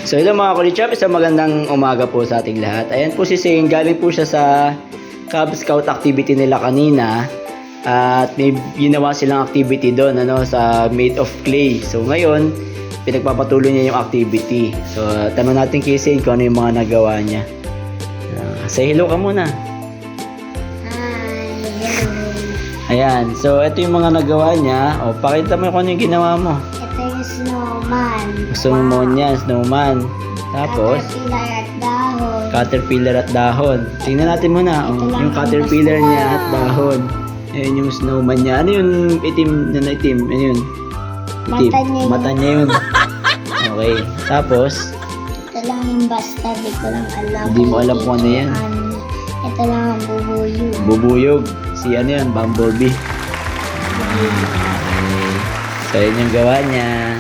So hello mga kulichap, isang magandang umaga po sa ating lahat. Ayan po si Shane, galing po siya sa Cub Scout activity nila kanina. At may ginawa silang activity doon sa Made of Clay. So ngayon, pinagpapatuloy niya yung activity. So tanong natin kay Shane kung ano yung mga nagawa niya. Say hello ka muna. Ayan, so ito yung mga nagawa niya. O, pakita mo kung ano yung ginawa mo. Ito yung snowman. Gusto mo niya, snowman. Tapos, Caterpillar at dahon. caterpillar at dahon. Tingnan natin muna. Ito lang Yung ang caterpillar basta. niya at dahon. Ayan yung snowman niya. Ano yung itim na itim? Ano yun? Itim. Mata niya yun. Mata niya yun. Okay. Tapos, Ito lang yung basta. Di ko lang alam. Hindi mo alam kung ano yan. Ito lang ang bubuyog. bubuyog. Si ano yan? Bumblebee. Okay. So, yun yung gawa niya.